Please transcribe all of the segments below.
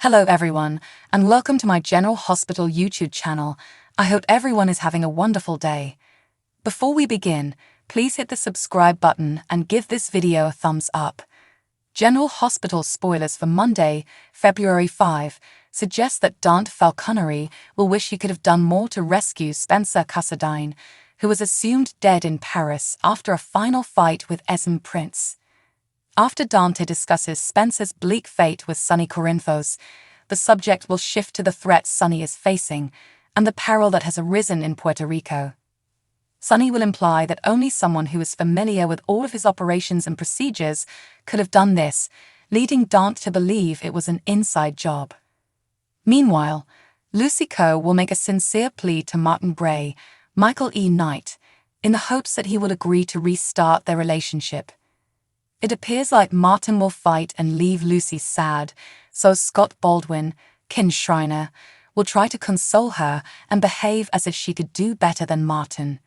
Hello everyone, and welcome to my General Hospital YouTube channel. I hope everyone is having a wonderful day. Before we begin, please hit the subscribe button and give this video a thumbs up. General Hospital spoilers for Monday, February 5, suggest that Dante Falconeri will wish he could have done more to rescue Spencer Cassadine, who was assumed dead in Paris after a final fight with Esme Prince. After Dante discusses Spencer's bleak fate with Sonny Corinthos, the subject will shift to the threat Sonny is facing and the peril that has arisen in Puerto Rico. Sonny will imply that only someone who is familiar with all of his operations and procedures could have done this, leading Dante to believe it was an inside job. Meanwhile, Lucy Coe will make a sincere plea to Martin Bray, Michael E. Knight, in the hopes that he will agree to restart their relationship. It appears like Martin will fight and leave Lucy sad, so Scott Baldwin, Kin Shriner, will try to console her and behave as if she could do better than Martin.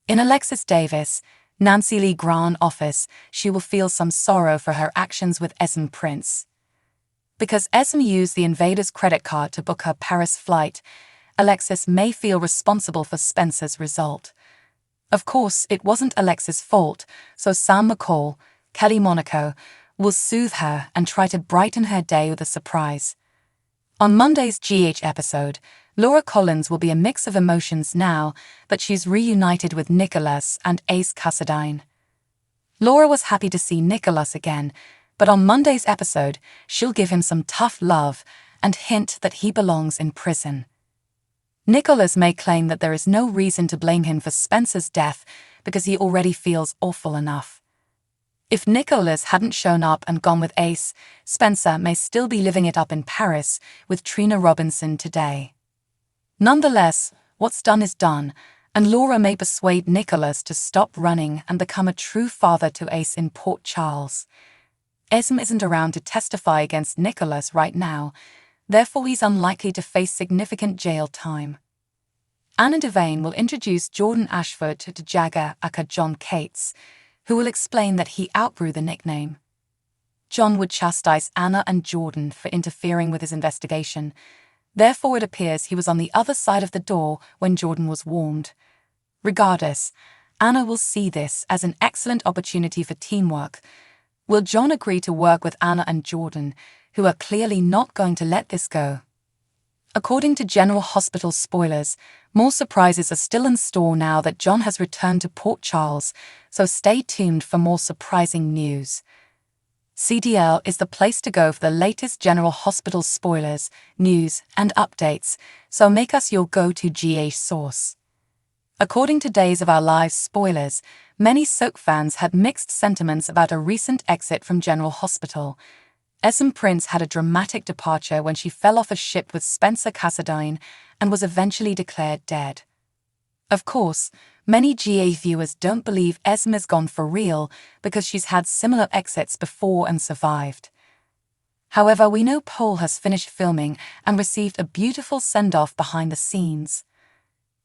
In Alexis Davis, Nancy Lee Grahn office, she will feel some sorrow for her actions with Esme Prince. Because Esme used the invader's credit card to book her Paris flight, Alexis may feel responsible for Spencer's result. Of course, it wasn't Alexis' fault, so Sam McCall, Kelly Monaco, will soothe her and try to brighten her day with a surprise. On Monday's GH episode, Laura Collins will be a mix of emotions now that she's reunited with Nicholas and Ace Cassadine. Laura was happy to see Nicholas again, but on Monday's episode, she'll give him some tough love and hint that he belongs in prison. Nicholas may claim that there is no reason to blame him for Spencer's death because he already feels awful enough. If Nicholas hadn't shown up and gone with Ace, Spencer may still be living it up in Paris with Trina Robinson today. Nonetheless, what's done is done, and Laura may persuade Nicholas to stop running and become a true father to Ace in Port Charles. Esme isn't around to testify against Nicholas right now, therefore he's unlikely to face significant jail time. Anna Devane will introduce Jordan Ashford to Jagger aka John Cates, who will explain that he outgrew the nickname. John would chastise Anna and Jordan for interfering with his investigation, therefore it appears he was on the other side of the door when Jordan was warned. Regardless, Anna will see this as an excellent opportunity for teamwork. Will John agree to work with Anna and Jordan, who are clearly not going to let this go? According to General Hospital spoilers, more surprises are still in store now that John has returned to Port Charles, so stay tuned for more surprising news. CDL is the place to go for the latest General Hospital spoilers, news, and updates, so make us your go-to GH source. According to Days of Our Lives spoilers, many soap fans had mixed sentiments about a recent exit from General Hospital. Esme Prince had a dramatic departure when she fell off a ship with Spencer Cassadine and was eventually declared dead. Of course, many GA viewers don't believe Esme's gone for real because she's had similar exits before and survived. However, we know Paul has finished filming and received a beautiful send-off behind the scenes.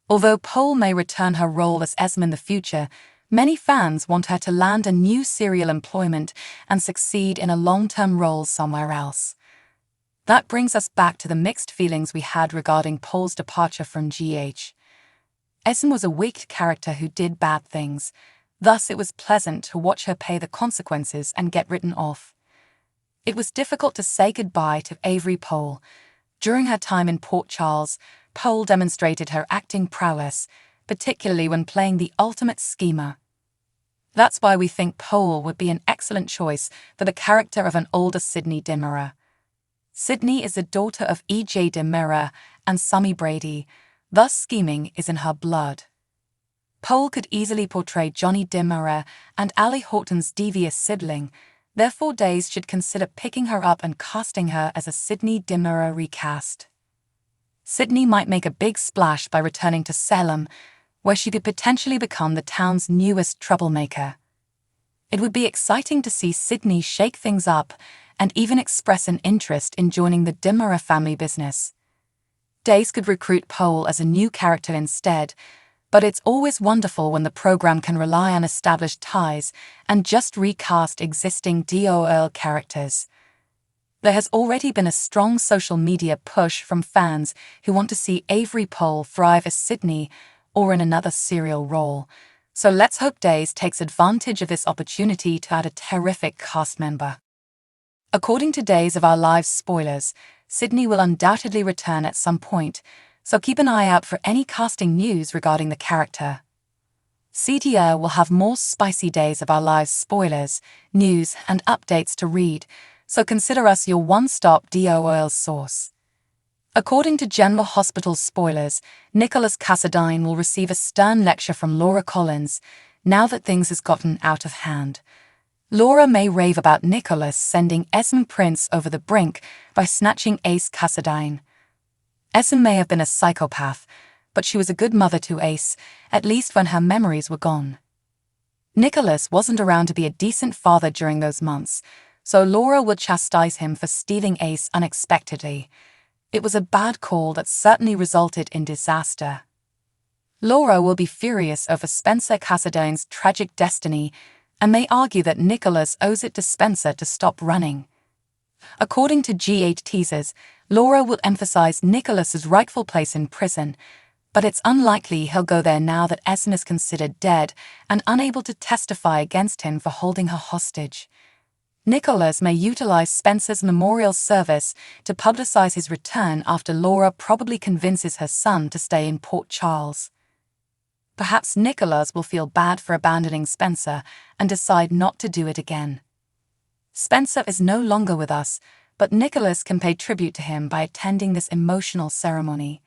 Although Paul may return her role as Esme in the future, many fans want her to land a new serial employment and succeed in a long-term role somewhere else. That brings us back to the mixed feelings we had regarding Paul's departure from GH. Esme was a weak character who did bad things, thus it was pleasant to watch her pay the consequences and get written off. It was difficult to say goodbye to Avery Pole. During her time in Port Charles, Pole demonstrated her acting prowess, particularly when playing the ultimate schemer. That's why we think Pole would be an excellent choice for the character of an older Sydney DeMera. Sydney is the daughter of E.J. DeMera and Sammy Brady, thus scheming is in her blood. Pole could easily portray Johnny DeMera and Ali Horton's devious sibling, therefore Days should consider picking her up and casting her as a Sydney DeMera recast. Sydney might make a big splash by returning to Salem, where she could potentially become the town's newest troublemaker. It would be exciting to see Sydney shake things up and even express an interest in joining the DeMera family business. Days could recruit Pole as a new character instead, but it's always wonderful when the program can rely on established ties and just recast existing DOL characters. There has already been a strong social media push from fans who want to see Avery Pole thrive as Sydney or in another serial role. So let's hope Days takes advantage of this opportunity to add a terrific cast member. According to Days of Our Lives spoilers, Sydney will undoubtedly return at some point, so keep an eye out for any casting news regarding the character. CTR will have more spicy Days of Our Lives spoilers, news, and updates to read, so consider us your one-stop DOL source. According to General Hospital spoilers, Nicholas Cassadine will receive a stern lecture from Laura Collins, now that things has gotten out of hand. Laura may rave about Nicholas sending Esme Prince over the brink by snatching Ace Cassadine. Esme may have been a psychopath, but she was a good mother to Ace, at least when her memories were gone. Nicholas wasn't around to be a decent father during those months, so Laura would chastise him for stealing Ace unexpectedly. It was a bad call that certainly resulted in disaster. Laura will be furious over Spencer Cassadine's tragic destiny and may argue that Nicholas owes it to Spencer to stop running. According to G8 teasers, Laura will emphasize Nicholas's rightful place in prison, but it's unlikely he'll go there now that Esme is considered dead and unable to testify against him for holding her hostage. Nicholas may utilize Spencer's memorial service to publicize his return after Laura probably convinces her son to stay in Port Charles. Perhaps Nicholas will feel bad for abandoning Spencer and decide not to do it again. Spencer is no longer with us, but Nicholas can pay tribute to him by attending this emotional ceremony.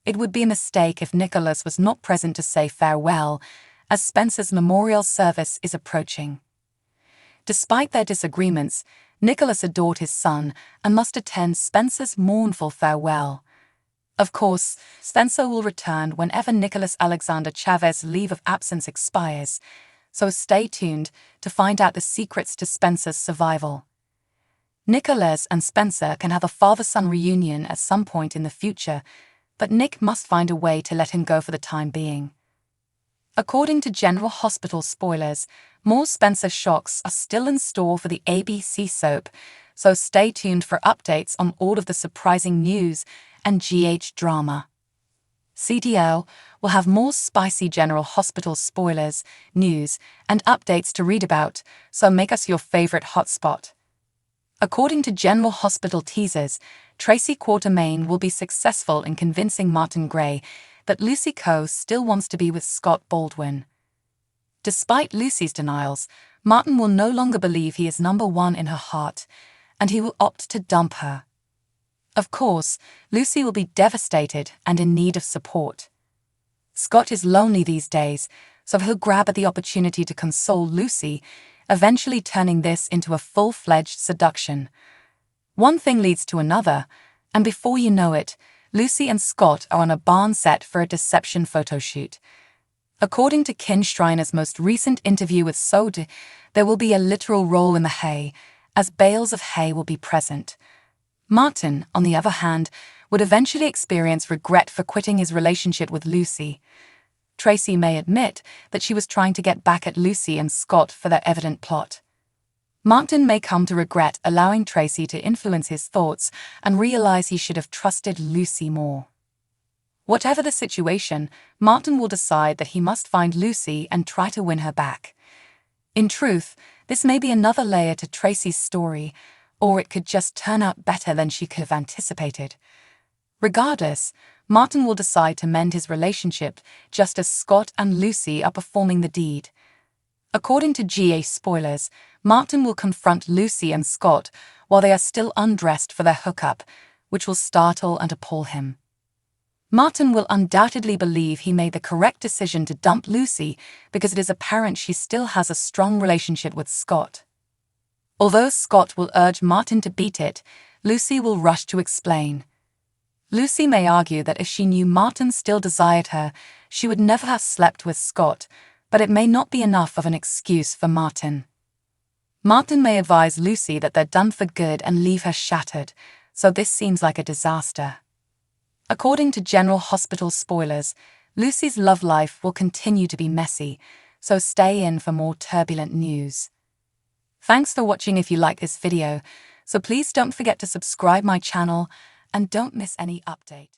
It would be a mistake if Nicholas was not present to say farewell, as Spencer's memorial service is approaching. Despite their disagreements, Nicholas adored his son and must attend Spencer's mournful farewell. Of course, Spencer will return whenever Nicholas Alexander Chavez's leave of absence expires, so stay tuned to find out the secrets to Spencer's survival. Nicholas and Spencer can have a father-son reunion at some point in the future, but Nick must find a way to let him go for the time being. According to General Hospital spoilers, more Spencer shocks are still in store for the ABC soap, so stay tuned for updates on all of the surprising news and GH drama. CTL will have more spicy General Hospital spoilers, news, and updates to read about, so make us your favorite hotspot. According to General Hospital teasers, Tracy Quartermain will be successful in convincing Martin Gray that Lucy Coe still wants to be with Scott Baldwin. Despite Lucy's denials, Martin will no longer believe he is number one in her heart, and he will opt to dump her. Of course, Lucy will be devastated and in need of support. Scott is lonely these days, so he'll grab at the opportunity to console Lucy, eventually turning this into a full-fledged seduction. One thing leads to another, and before you know it, Lucy and Scott are on a barn set for a deception photo shoot. According to Kin Schreiner's most recent interview with Sode, there will be a literal roll in the hay, as bales of hay will be present. Martin, on the other hand, would eventually experience regret for quitting his relationship with Lucy. Tracy may admit that she was trying to get back at Lucy and Scott for their evident plot. Martin may come to regret allowing Tracy to influence his thoughts and realize he should have trusted Lucy more. Whatever the situation, Martin will decide that he must find Lucy and try to win her back. In truth, this may be another layer to Tracy's story, or it could just turn out better than she could have anticipated. Regardless, Martin will decide to mend his relationship just as Scott and Lucy are performing the deed. According to GA spoilers, Martin will confront Lucy and Scott while they are still undressed for their hookup, which will startle and appall him. Martin will undoubtedly believe he made the correct decision to dump Lucy because it is apparent she still has a strong relationship with Scott. Although Scott will urge Martin to beat it, Lucy will rush to explain. Lucy may argue that if she knew Martin still desired her, she would never have slept with Scott, but it may not be enough of an excuse for Martin. Martin may advise Lucy that they're done for good and leave her shattered, so this seems like a disaster. According to General Hospital spoilers, Lucy's love life will continue to be messy, so stay in for more turbulent news. Thanks for watching. If you like this video, So please don't forget to subscribe my channel and don't miss any update.